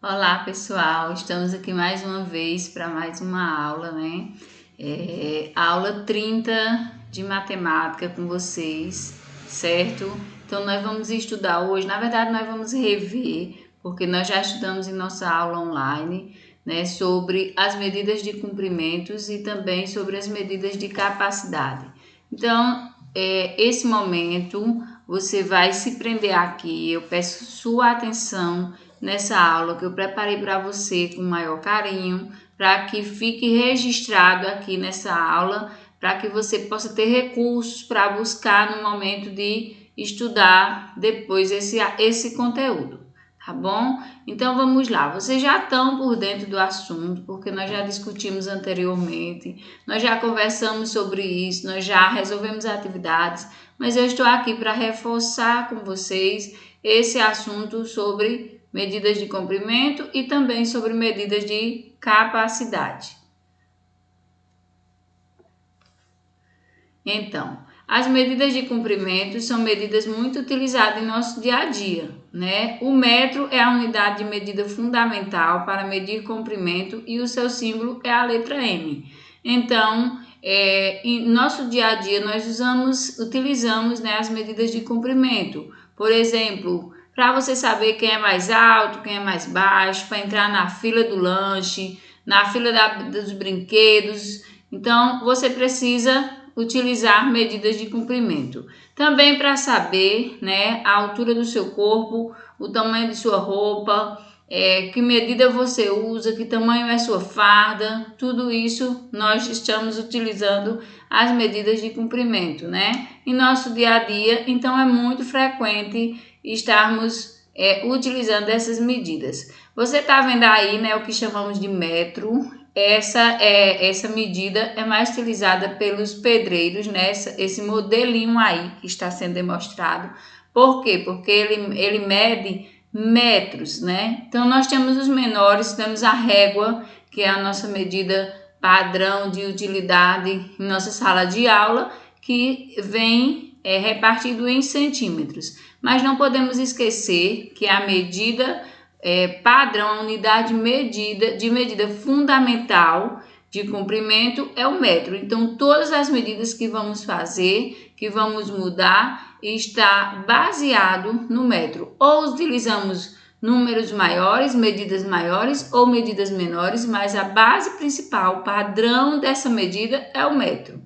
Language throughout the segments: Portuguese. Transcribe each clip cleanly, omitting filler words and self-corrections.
Olá pessoal, estamos aqui mais uma vez para mais uma aula, né? Aula 30 de matemática com vocês, certo? Então nós vamos estudar hoje, na verdade nós vamos rever, porque nós já estudamos em nossa aula online, né? Sobre as medidas de comprimentos e também sobre as medidas de capacidade. Então, esse momento você vai se prender aqui, eu peço sua atenção nessa aula que eu preparei para você com o maior carinho, para que fique registrado aqui nessa aula, para que você possa ter recursos para buscar no momento de estudar depois esse conteúdo, tá bom? Então vamos lá, vocês já estão por dentro do assunto, porque nós já discutimos anteriormente, nós já conversamos sobre isso, nós já resolvemos atividades, mas eu estou aqui para reforçar com vocês esse assunto sobre medidas de comprimento e também sobre medidas de capacidade. Então, as medidas de comprimento são medidas muito utilizadas em nosso dia a dia, né? O metro é a unidade de medida fundamental para medir comprimento e o seu símbolo é a letra M. Então, em nosso dia a dia nós utilizamos, né, as medidas de comprimento. Por exemplo, para você saber quem é mais alto, quem é mais baixo, para entrar na fila do lanche, na fila dos brinquedos. Então, você precisa utilizar medidas de comprimento. Também para saber, né, a altura do seu corpo, o tamanho de sua roupa, que medida você usa, que tamanho é sua farda, tudo isso nós estamos utilizando as medidas de comprimento, né? Em nosso dia a dia, então é muito frequente estarmos utilizando essas medidas. Você está vendo aí, né, o que chamamos de metro. Essa medida é mais utilizada pelos pedreiros, né? Esse modelinho aí que está sendo demonstrado. Por quê? Porque ele mede metros, né? Então nós temos os menores, temos a régua, que é a nossa medida padrão de utilidade em nossa sala de aula, que vem repartido em centímetros. Mas não podemos esquecer que a medida padrão, a unidade de medida fundamental de comprimento é o metro. Então, todas as medidas que vamos fazer, que vamos mudar, está baseado no metro. Ou utilizamos números maiores, medidas maiores ou medidas menores, mas a base principal, padrão dessa medida é o metro.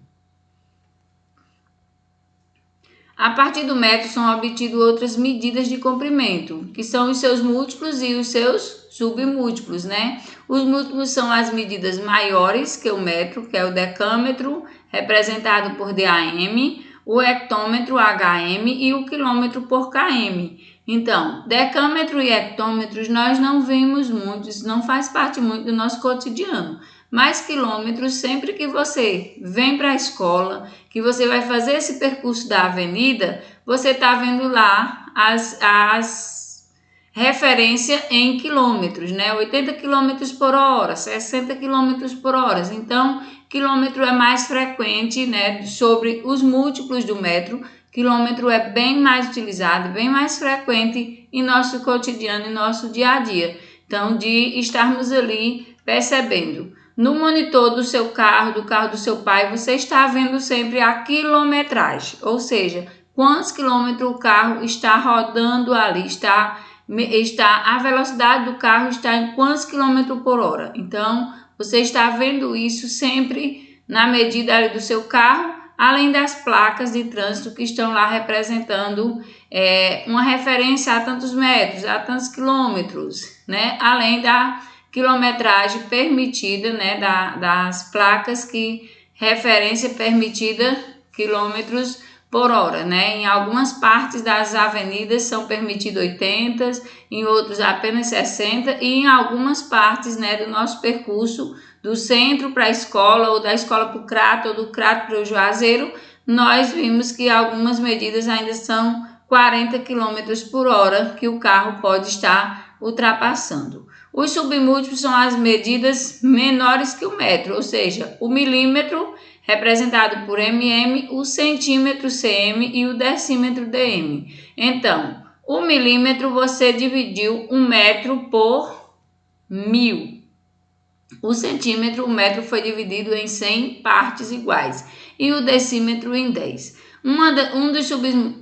A partir do metro são obtidas outras medidas de comprimento, que são os seus múltiplos e os seus submúltiplos, né? Os múltiplos são as medidas maiores que o metro, que é o decâmetro, representado por DAM, o hectômetro HM e o quilômetro por km. Então, decâmetro e hectômetros nós não vimos muito, isso não faz parte muito do nosso cotidiano. Mas quilômetros, sempre que você vem para a escola, que você vai fazer esse percurso da avenida, você está vendo lá as referências em quilômetros, né? 80 km por hora, 60 km por hora. Então, quilômetro é mais frequente, né? Sobre os múltiplos do metro, quilômetro é bem mais utilizado, bem mais frequente em nosso cotidiano, em nosso dia a dia. Então, de estarmos ali percebendo. No monitor do seu carro, do carro do seu pai, você está vendo sempre a quilometragem, ou seja, quantos quilômetros o carro está rodando ali, a velocidade do carro está em quantos quilômetros por hora. Então, você está vendo isso sempre na medida ali do seu carro, além das placas de trânsito que estão lá representando uma referência a tantos metros, a tantos quilômetros, né? Além da quilometragem permitida, né, das placas que referência permitida quilômetros por hora, né? Em algumas partes das avenidas são permitidos 80, em outros apenas 60 e em algumas partes, né, do nosso percurso do centro para a escola ou da escola para o Crato ou do Crato para o Juazeiro, nós vimos que algumas medidas ainda são 40 km por hora que o carro pode estar ultrapassando. Os submúltiplos são as medidas menores que o metro, ou seja, o milímetro representado por mm, o centímetro cm e o decímetro dm. Então, o milímetro você dividiu 1 metro por 1000. O centímetro, o metro foi dividido em 100 partes iguais e o decímetro em 10. Um dos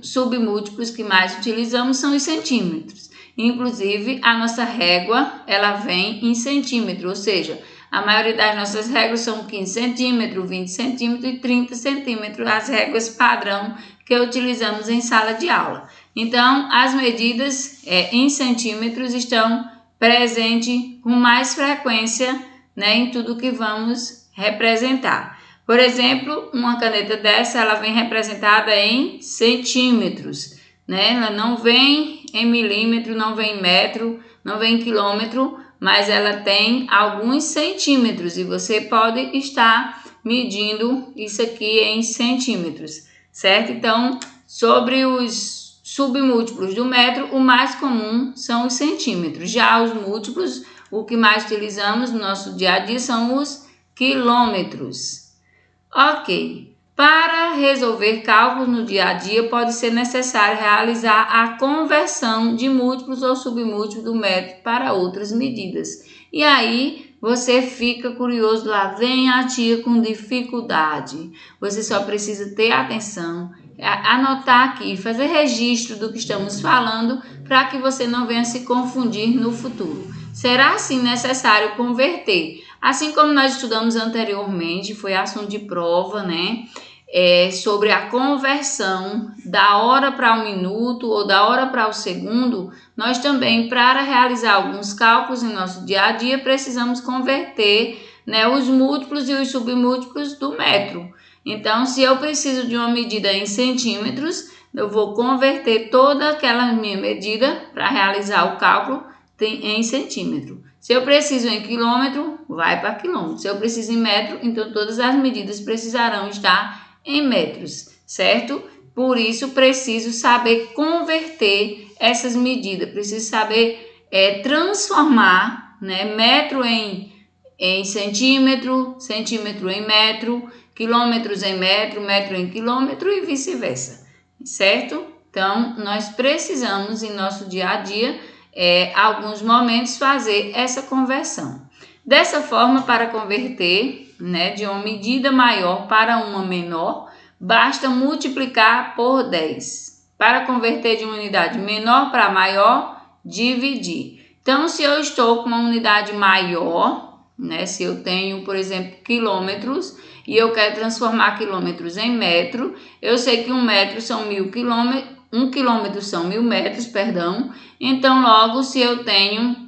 submúltiplos que mais utilizamos são os centímetros. Inclusive, a nossa régua, ela vem em centímetro, ou seja, a maioria das nossas réguas são 15 centímetros, 20 centímetros e 30 centímetros, as réguas padrão que utilizamos em sala de aula. Então, as medidas em centímetros estão presentes com mais frequência, né, em tudo que vamos representar. Por exemplo, uma caneta dessa, ela vem representada em centímetros, né? Ela não vem em milímetro, não vem em metro, não vem em quilômetro, mas ela tem alguns centímetros e você pode estar medindo isso aqui em centímetros, certo? Então, sobre os submúltiplos do metro, o mais comum são os centímetros. Já os múltiplos, o que mais utilizamos no nosso dia a dia são os quilômetros. Ok, para resolver cálculos no dia a dia pode ser necessário realizar a conversão de múltiplos ou submúltiplos do metro para outras medidas. E aí você fica curioso, lá vem a tia com dificuldade. Você só precisa ter atenção, anotar aqui, fazer registro do que estamos falando para que você não venha se confundir no futuro. Será sim necessário converter. Assim como nós estudamos anteriormente, foi assunto de prova, né? Sobre a conversão da hora para o minuto ou da hora para o segundo, nós também, para realizar alguns cálculos em nosso dia a dia, precisamos converter, né, os múltiplos e os submúltiplos do metro. Então, se eu preciso de uma medida em centímetros, eu vou converter toda aquela minha medida para realizar o cálculo em centímetro. Se eu preciso em quilômetro, vai para quilômetro. Se eu preciso em metro, então todas as medidas precisarão estar em metros, certo? Por isso, preciso saber converter essas medidas, preciso saber transformar, né, metro em centímetro, centímetro em metro, quilômetros em metro, metro em quilômetro e vice-versa, certo? Então, nós precisamos em nosso dia a dia alguns momentos fazer essa conversão. Dessa forma, para converter, né, de uma medida maior para uma menor, basta multiplicar por 10. Para converter de uma unidade menor para maior, dividir. Então, se eu estou com uma unidade maior, né, se eu tenho, por exemplo, quilômetros, e eu quero transformar quilômetros em metro, eu sei que 1 metro são 1000 quilômetros, 1 quilômetro são 1000 metros, perdão. Então, logo, se eu tenho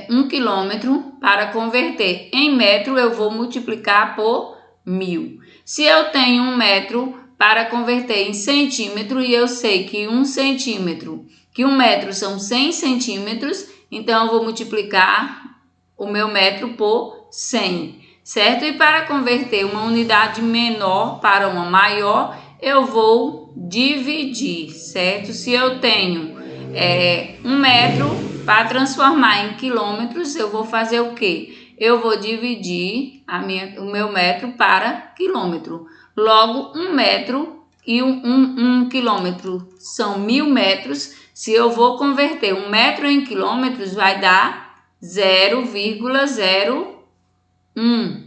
1 quilômetro, para converter em metro, eu vou multiplicar por 1000. Se eu tenho 1 metro, para converter em centímetro, e eu sei que 1 centímetro, que 1 metro são 100 centímetros, então eu vou multiplicar o meu metro por 100, certo? E para converter uma unidade menor para uma maior, eu vou dividir, certo? Se eu tenho 1 metro, para transformar em quilômetros, eu vou fazer o quê? Eu vou dividir o meu metro para quilômetro. Logo, 1 metro e 1 quilômetro são 1000 metros. Se eu vou converter 1 metro em quilômetros, vai dar 0,01,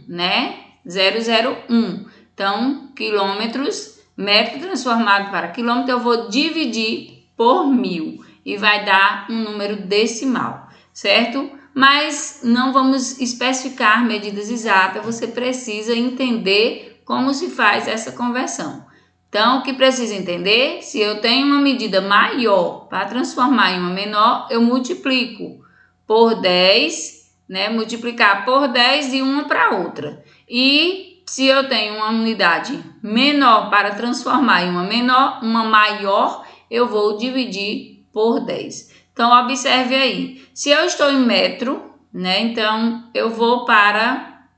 né? 001. Então, quilômetros, metro transformado para quilômetro, eu vou dividir por 1000 e vai dar um número decimal, certo? Mas não vamos especificar medidas exatas, você precisa entender como se faz essa conversão. Então, o que precisa entender? Se eu tenho uma medida maior para transformar em uma menor, eu multiplico por 10, né? Multiplicar por 10 de uma para outra. E se eu tenho uma unidade menor para transformar em uma maior, eu vou dividir por 10. Então, observe aí. Se eu estou em metro, né? Então, eu vou para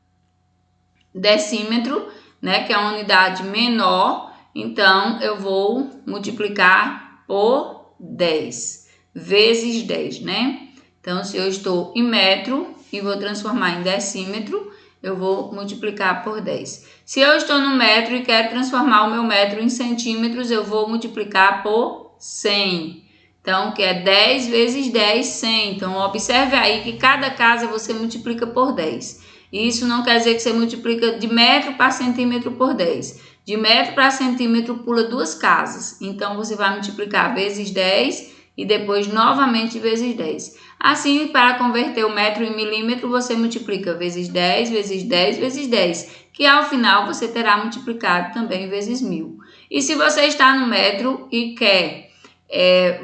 decímetro, né? Que é uma unidade menor. Então, eu vou multiplicar por 10 vezes 10, né? Então, se eu estou em metro e vou transformar em decímetro, eu vou multiplicar por 10. Se eu estou no metro e quero transformar o meu metro em centímetros, eu vou multiplicar por 100. Então, que é 10 vezes 10, 100. Então, observe aí que cada casa você multiplica por 10. Isso não quer dizer que você multiplica de metro para centímetro por 10. De metro para centímetro pula 2 casas. Então, você vai multiplicar vezes 10 e depois novamente vezes 10. Assim, para converter o metro em milímetro, você multiplica vezes 10, vezes 10, vezes 10. Que ao final você terá multiplicado também vezes 1000. E se você está no metro e quer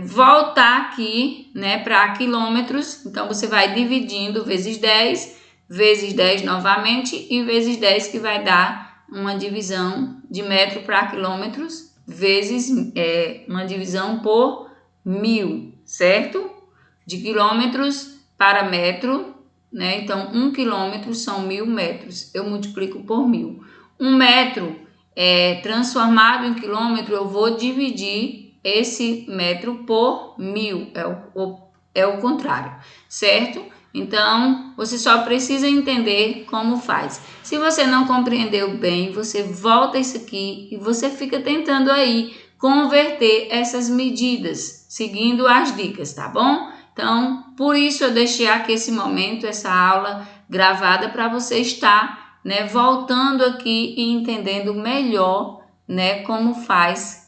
voltar aqui, né, para quilômetros, então você vai dividindo vezes 10 novamente e vezes 10, que vai dar uma divisão de metro para quilômetros, vezes uma divisão por 1000, certo? De quilômetros para metro, né? Então 1 quilômetro são 1000 metros, eu multiplico por 1000. 1 metro transformado em quilômetro, eu vou dividir esse metro por 1000, é o contrário, certo? Então, você só precisa entender como faz. Se você não compreendeu bem, você volta isso aqui e você fica tentando aí converter essas medidas, seguindo as dicas, tá bom? Então, por isso eu deixei aqui esse momento, essa aula gravada para você estar, né, voltando aqui e entendendo melhor, né, como faz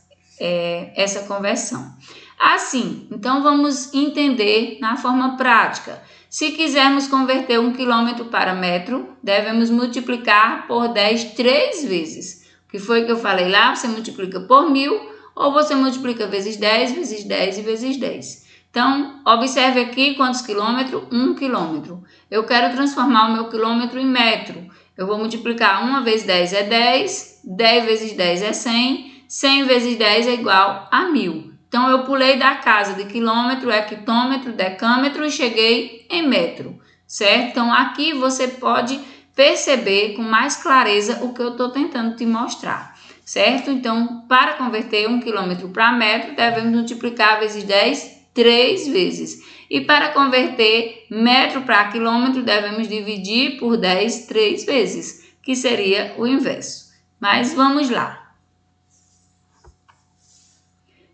essa conversão. Assim, então vamos entender na forma prática. Se quisermos converter 1 quilômetro para metro, devemos multiplicar por 10 3 vezes. O que foi que eu falei lá? Você multiplica por 1000 ou você multiplica vezes 10, vezes 10 e vezes 10. Então, observe aqui quantos quilômetros? 1 quilômetro. Eu quero transformar o meu quilômetro em metro. Eu vou multiplicar 1 vezes 10 é 10, 10 vezes 10 é 100, 100 vezes 10 é igual a 1000. Então, eu pulei da casa de quilômetro, hectômetro, decâmetro e cheguei em metro, certo? Então, aqui você pode perceber com mais clareza o que eu estou tentando te mostrar, certo? Então, para converter 1 quilômetro para metro, devemos multiplicar vezes 10 3 vezes. E para converter metro para quilômetro, devemos dividir por 10 3 vezes, que seria o inverso. Mas vamos lá.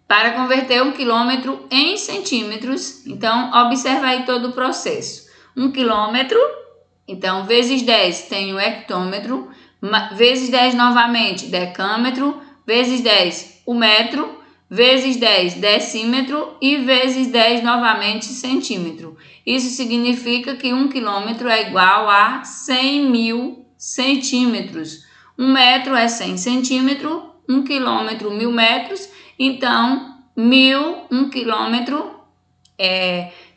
Para converter 1 quilômetro em centímetros, então observa aí todo o processo. 1 quilômetro, então vezes 10 tem o hectômetro, vezes 10 novamente decâmetro, vezes 10 o metro, vezes 10 decímetro e vezes 10 novamente centímetro. Isso significa que 1 quilômetro é igual a 100.000 centímetros. 1 metro é 100 centímetros, 1 quilômetro 1000 metros, então 1 quilômetro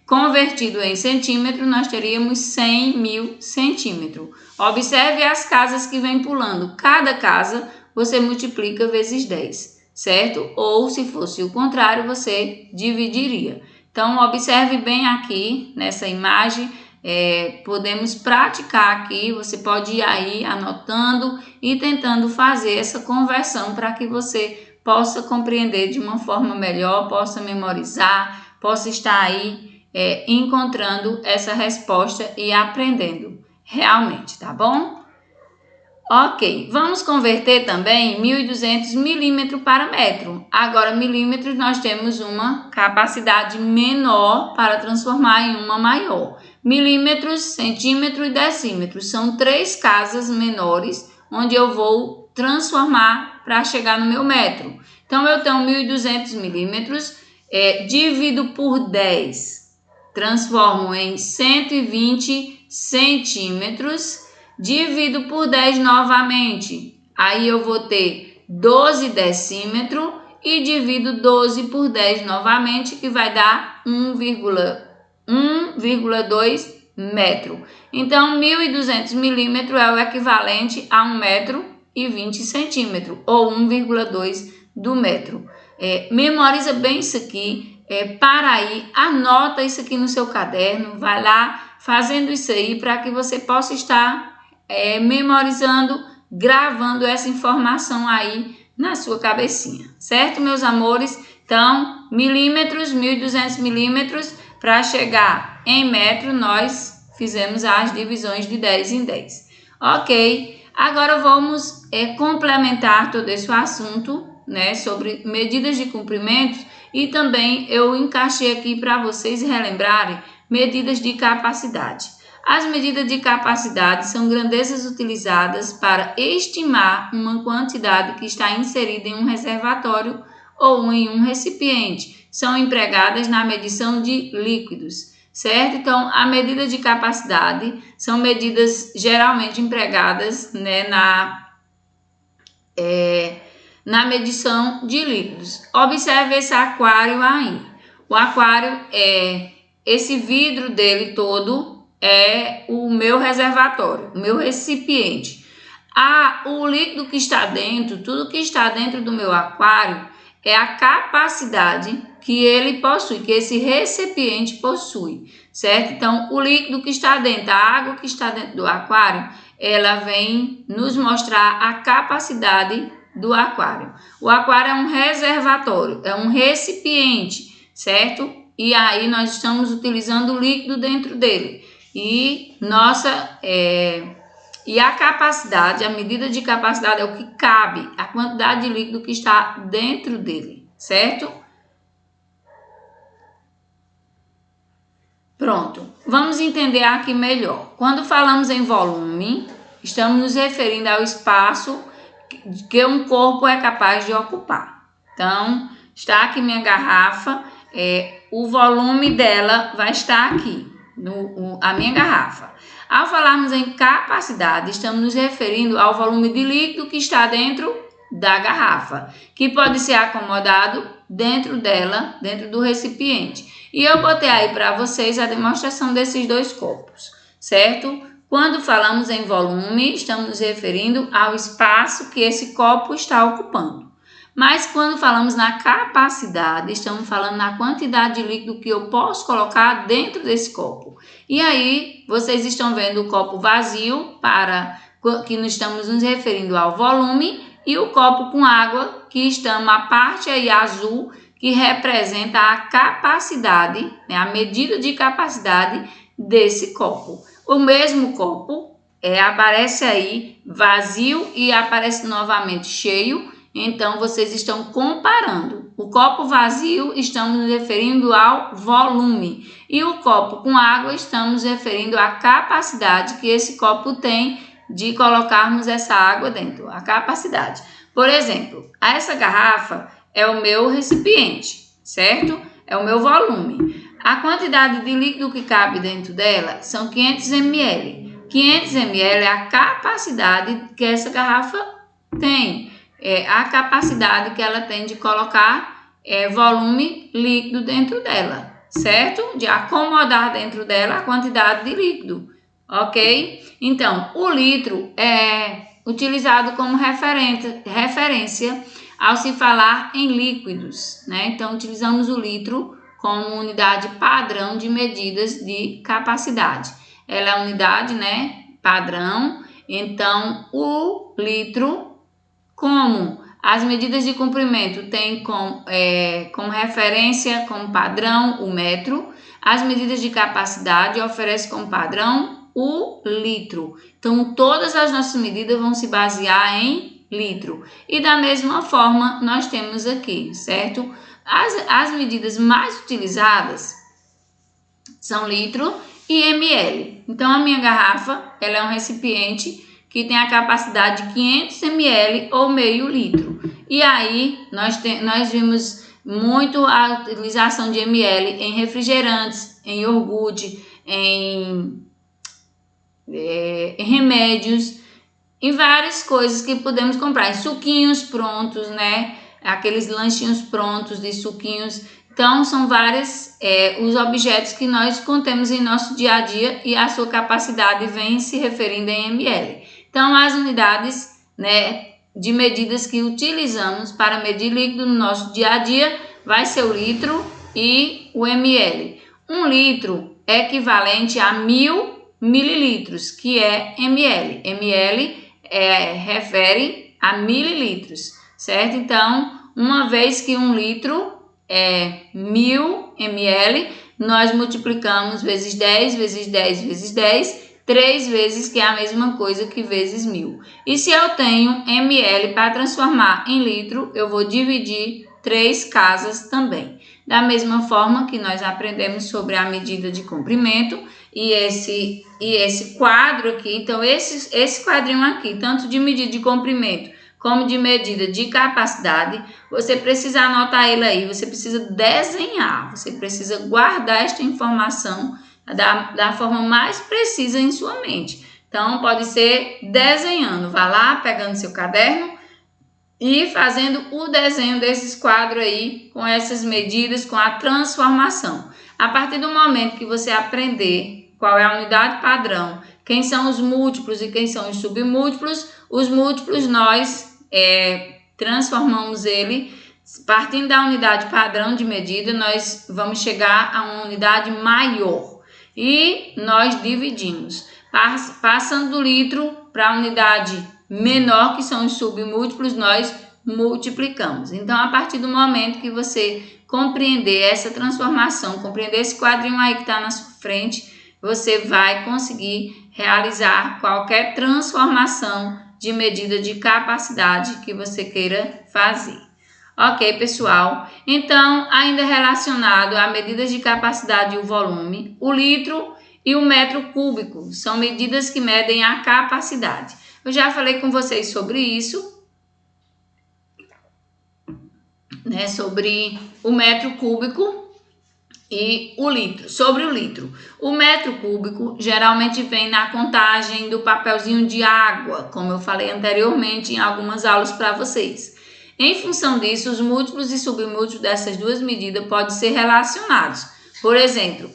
convertido em centímetro, nós teríamos 100.000 centímetros. Observe as casas que vem pulando. Cada casa você multiplica vezes 10. Certo? Ou se fosse o contrário, você dividiria. Então, observe bem aqui nessa imagem, podemos praticar aqui, você pode ir aí anotando e tentando fazer essa conversão para que você possa compreender de uma forma melhor, possa memorizar, possa estar aí encontrando essa resposta e aprendendo realmente, tá bom? Ok, vamos converter também 1.200 milímetros para metro. Agora, milímetros, nós temos uma capacidade menor para transformar em uma maior. Milímetros, centímetro e decímetro são 3 casas menores onde eu vou transformar para chegar no meu metro. Então, eu tenho 1.200 milímetros, divido por 10, transformo em 120 centímetros. Divido por 10 novamente, aí eu vou ter 12 decímetros e divido 12 por 10 novamente, que vai dar 1,2 metro. Então, 1.200 milímetros é o equivalente a 1 metro e 20 centímetros, ou 1,2 do metro. Memoriza bem isso aqui, para aí, anota isso aqui no seu caderno, vai lá fazendo isso aí para que você possa estar memorizando, gravando essa informação aí na sua cabecinha, certo, meus amores? Então, milímetros, 1.200 milímetros, para chegar em metro, nós fizemos as divisões de 10 em 10. Ok, agora vamos complementar todo esse assunto, né, sobre medidas de comprimento E também eu encaixei aqui para vocês relembrarem medidas de capacidade. As medidas de capacidade são grandezas utilizadas para estimar uma quantidade que está inserida em um reservatório ou em um recipiente. São empregadas na medição de líquidos, certo? Então, a medida de capacidade são medidas geralmente empregadas, né, na medição de líquidos. Observe esse aquário aí. O aquário esse vidro dele todo é o meu reservatório, o meu recipiente. O líquido que está dentro, tudo que está dentro do meu aquário é a capacidade que ele possui, que esse recipiente possui, certo? Então, o líquido que está dentro, a água que está dentro do aquário, ela vem nos mostrar a capacidade do aquário. O aquário é um reservatório, é um recipiente, certo? E aí nós estamos utilizando o líquido dentro dele. E a capacidade, a medida de capacidade é o que cabe, a quantidade de líquido que está dentro dele, certo? Pronto, vamos entender aqui melhor. Quando falamos em volume, estamos nos referindo ao espaço que um corpo é capaz de ocupar. Então, está aqui minha garrafa, o volume dela vai estar aqui, a minha garrafa. Ao falarmos em capacidade, estamos nos referindo ao volume de líquido que está dentro da garrafa, que pode ser acomodado dentro dela, dentro do recipiente. E eu botei aí para vocês a demonstração desses dois copos, certo? Quando falamos em volume, estamos nos referindo ao espaço que esse copo está ocupando. Mas quando falamos na capacidade, estamos falando na quantidade de líquido que eu posso colocar dentro desse copo. E aí, vocês estão vendo o copo vazio, que nós estamos nos referindo ao volume, e o copo com água, que estamos a parte aí azul, que representa a capacidade, né, a medida de capacidade desse copo. O mesmo copo aparece aí vazio e aparece novamente cheio. Então, vocês estão comparando. O copo vazio, estamos nos referindo ao volume. E o copo com água, estamos nos referindo à capacidade que esse copo tem de colocarmos essa água dentro. A capacidade. Por exemplo, essa garrafa é o meu recipiente, certo? É o meu volume. A quantidade de líquido que cabe dentro dela são 500 ml. 500 ml é a capacidade que essa garrafa tem. A capacidade que ela tem de colocar volume líquido dentro dela, certo? De acomodar dentro dela a quantidade de líquido, ok? Então, o litro é utilizado como referência ao se falar em líquidos, né? Então, utilizamos o litro como unidade padrão de medidas de capacidade. Ela é a unidade, né, padrão. Então, o litro, como as medidas de comprimento têm como referência, como padrão, o metro, as medidas de capacidade oferecem como padrão o litro. Então, todas as nossas medidas vão se basear em litro. E da mesma forma, nós temos aqui, certo? As medidas mais utilizadas são litro e ml. Então, a minha garrafa, ela é um recipiente que tem a capacidade de 500 ml ou meio litro. E aí, nós vimos muito a utilização de ml em refrigerantes, em iogurte, em remédios, em várias coisas que podemos comprar, em suquinhos prontos, né? Aqueles lanchinhos prontos de suquinhos. Então, são vários os objetos que nós contemos em nosso dia a dia e a sua capacidade vem se referindo em ml. Então, as unidades, né, de medidas que utilizamos para medir líquido no nosso dia a dia vai ser o litro e o ml. 1 litro é equivalente a 1000 mililitros, que é ml. ml refere a mililitros, certo? Então, uma vez que 1 litro é 1000 ml, nós multiplicamos vezes 10, vezes 10, vezes 10, 3 vezes, que é a mesma coisa que vezes 1000. E se eu tenho ml para transformar em litro, eu vou dividir 3 casas também. da mesma forma que nós aprendemos sobre a medida de comprimento e esse quadro aqui. Então, esse quadrinho aqui, tanto de medida de comprimento como de medida de capacidade, você precisa anotar ele aí, você precisa desenhar, você precisa guardar esta informação da forma mais precisa em sua mente. Então, pode ser desenhando, vá lá, pegando seu caderno e fazendo o desenho desses quadros aí, com essas medidas, com a transformação. A partir do momento que você aprender qual é a unidade padrão, quem são os múltiplos e quem são os submúltiplos, os múltiplos nós transformamos ele, partindo da unidade padrão de medida, nós vamos chegar a uma unidade maior e nós dividimos. Passando do litro para a unidade menor, que são os submúltiplos, nós multiplicamos. Então, a partir do momento que você compreender essa transformação, compreender esse quadrinho aí que está na sua frente, você vai conseguir realizar qualquer transformação de medida de capacidade que você queira fazer. Ok, pessoal? Então, ainda relacionado a medidas de capacidade e o volume, o litro e o metro cúbico são medidas que medem a capacidade. Eu já falei com vocês sobre isso, né? Sobre o metro cúbico e o litro. Sobre o litro, o metro cúbico geralmente vem na contagem do papelzinho de água, como eu falei anteriormente em algumas aulas para vocês. Em função disso, os múltiplos e submúltiplos dessas duas medidas podem ser relacionados. Por exemplo,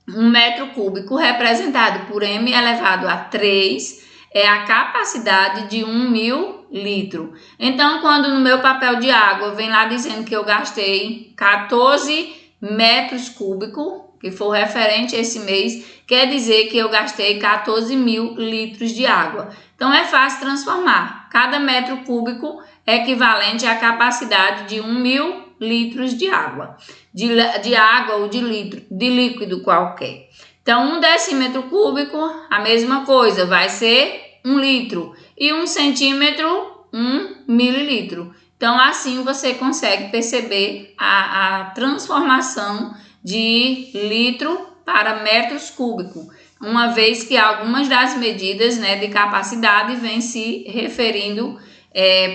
um metro cúbico representado por m elevado a 3 é a capacidade de 1.000 litros. Então, quando no meu papel de água vem lá dizendo que eu gastei 14 metros cúbicos, que for referente a esse mês, quer dizer que eu gastei 14.000 litros de água. Então, é fácil transformar. Cada metro cúbico é equivalente à capacidade de 1.000 litros de água. De água ou de líquido qualquer. Então, 1 decímetro cúbico, a mesma coisa, vai ser 1 litro. E 1 centímetro, 1 mililitro. Então, assim você consegue perceber a transformação de litro para metros cúbicos, uma vez que algumas das medidas, né, de capacidade vêm se referindo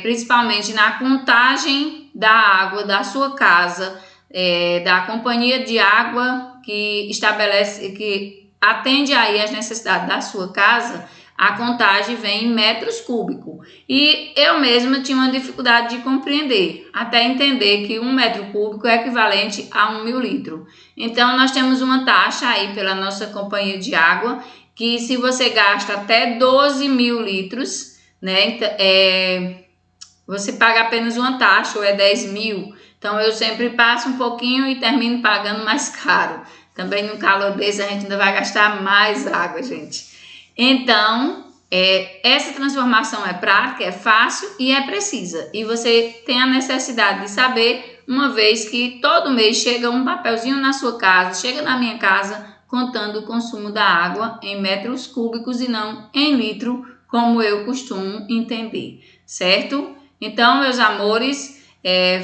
principalmente na contagem da água da sua casa, da companhia de água que atende aí as necessidades da sua casa. A contagem vem em metros cúbicos. E eu mesma tinha uma dificuldade de compreender, até entender que 1 metro cúbico é equivalente a 1.000 litros. Então, nós temos uma taxa aí pela nossa companhia de água, que se você gasta até 12.000 litros, né, você paga apenas uma taxa, ou é 10.000. Então, eu sempre passo um pouquinho e termino pagando mais caro. Também no calor desse a gente ainda vai gastar mais água, gente. Então, essa transformação é prática, é fácil e é precisa. E você tem a necessidade de saber, uma vez que todo mês chega um papelzinho na sua casa, chega na minha casa, contando o consumo da água em metros cúbicos e não em litro, como eu costumo entender, certo? Então, meus amores,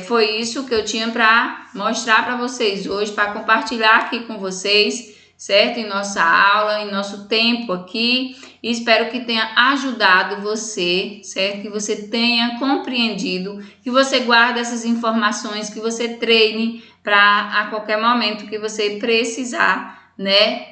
foi isso que eu tinha para mostrar para vocês hoje, para compartilhar aqui com vocês, certo? Em nossa aula, em nosso tempo aqui. E espero que tenha ajudado você, certo? Que você tenha compreendido, que você guarde essas informações, que você treine para a qualquer momento que você precisar, né?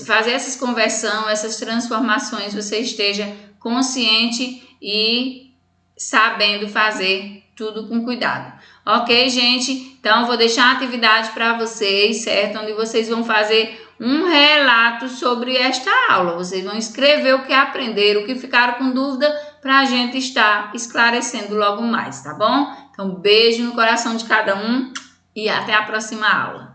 Fazer essas conversões, essas transformações, você esteja consciente e sabendo fazer tudo com cuidado. Ok, gente? Então, vou deixar a atividade para vocês, certo? Onde vocês vão fazer um relato sobre esta aula. Vocês vão escrever o que aprenderam, o que ficaram com dúvida, para a gente estar esclarecendo logo mais, tá bom? Então, beijo no coração de cada um e até a próxima aula.